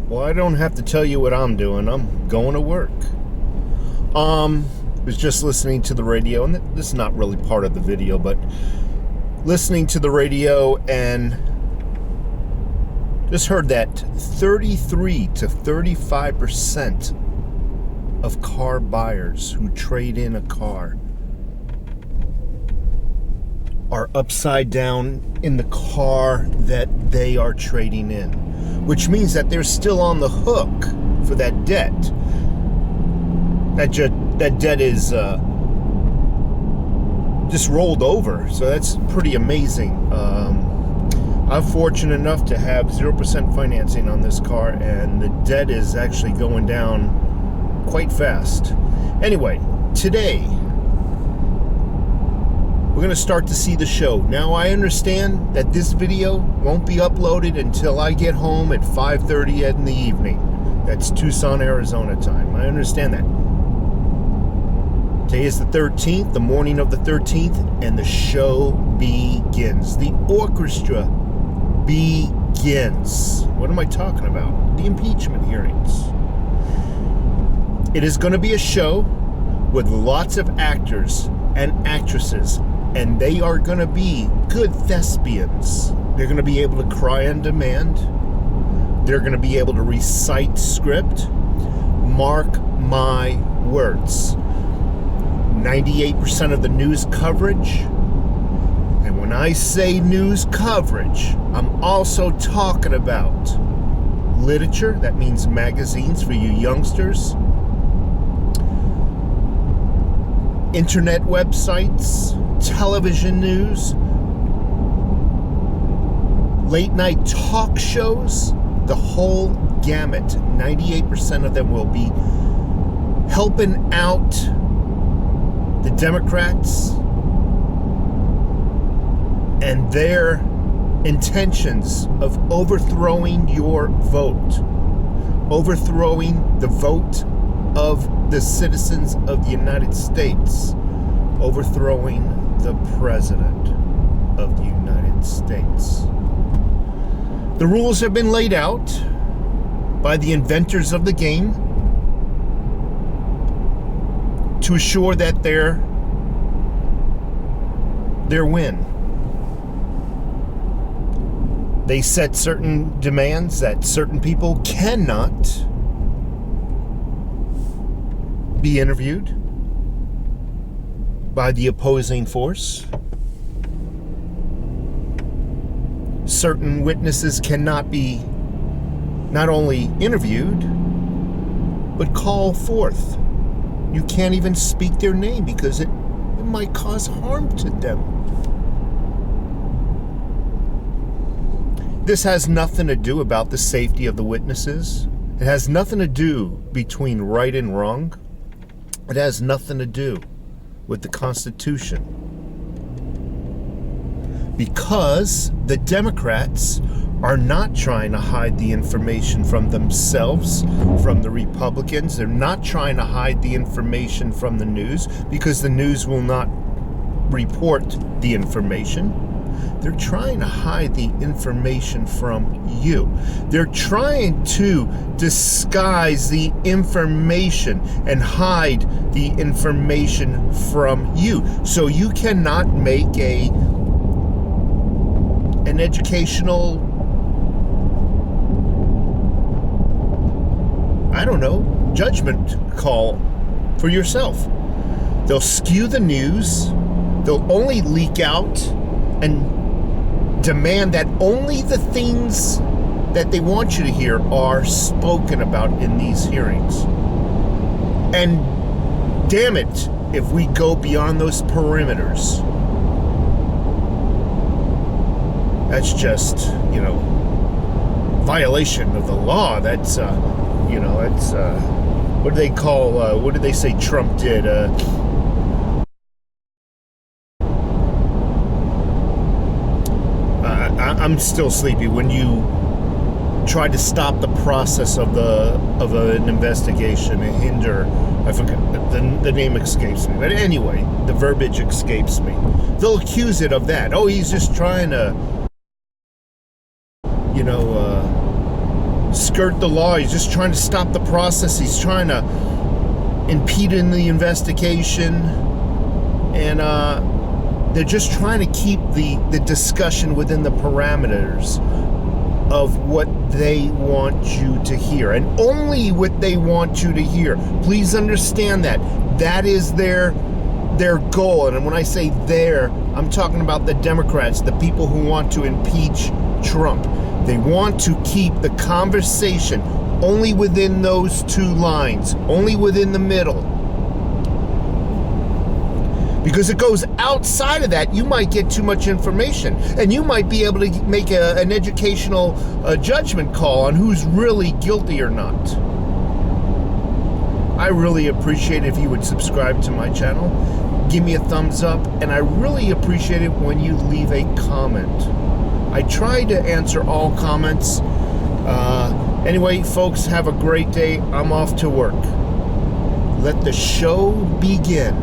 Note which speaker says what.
Speaker 1: Well, I don't have to tell you what I'm doing. I'm going to work. Was just listening to the radio, and this is not really part of the video, but listening to the radio and just heard that 33 to 35% of car buyers who trade in a car are upside down in the car that they are trading in, which means that they're still on the hook for that debt. That debt is just rolled over, so that's pretty amazing. I'm fortunate enough to have 0% financing on this car, and the debt is actually going down quite fast. Anyway, today we're going to start to see the show. Now, I understand that this video won't be uploaded until I get home at 5:30 in the evening. That's Tucson, Arizona time. I understand that. Today is the 13th, the morning of the 13th, and the show begins. The orchestra begins. What am I talking about? The impeachment hearings. It is going to be a show with lots of actors and actresses, and they are going to be good thespians. They're going to be able to cry on demand. They're going to be able to recite script. Mark my words. 98% of the news coverage, and when I say news coverage, I'm also talking about literature. That means magazines for you youngsters, internet websites, television news, late night talk shows, the whole gamut. 98% of them will be helping out the Democrats and their intentions of overthrowing your vote, overthrowing the vote of the citizens of the United States, overthrowing the President of the United States. The rules have been laid out by the inventors of the game to assure that their win. They set certain demands that certain people cannot be interviewed by the opposing force. Certain witnesses cannot be not only interviewed, but called forth. You can't even speak their name because it might cause harm to them. This has nothing to do about the safety of the witnesses. It has nothing to do between right and wrong. It has nothing to do with the Constitution. Because the Democrats are not trying to hide the information from themselves, from the Republicans. They're not trying to hide the information from the news because the news will not report the information. They're trying to hide the information from you. They're trying to disguise the information and hide the information from you. So you cannot make an educational, judgment call for yourself. They'll skew the news. They'll only leak out and demand that only the things that they want you to hear are spoken about in these hearings. And damn it, if we go beyond those perimeters, that's just, violation of the law. That's, what do they call, what did they say Trump did? I'm still sleepy. When you try to stop the process of an investigation and hinder, I forget, the name escapes me. But anyway, the verbiage escapes me. They'll accuse it of that. Oh, he's just trying to, skirt the law. He's just trying to stop the process. He's trying to impede in the investigation. And they're just trying to keep the discussion within the parameters of what they want you to hear, and only what they want you to hear. Please understand that. That is their goal. And when I say their, I'm talking about the Democrats, the people who want to impeach Trump. They want to keep the conversation only within those two lines, only within the middle. Because it goes outside of that, you might get too much information, and you might be able to make an educational judgment call on who's really guilty or not. I really appreciate it if you would subscribe to my channel, give me a thumbs up, and I really appreciate it when you leave a comment. I try to answer all comments. Anyway, folks, have a great day. I'm off to work. Let the show begin.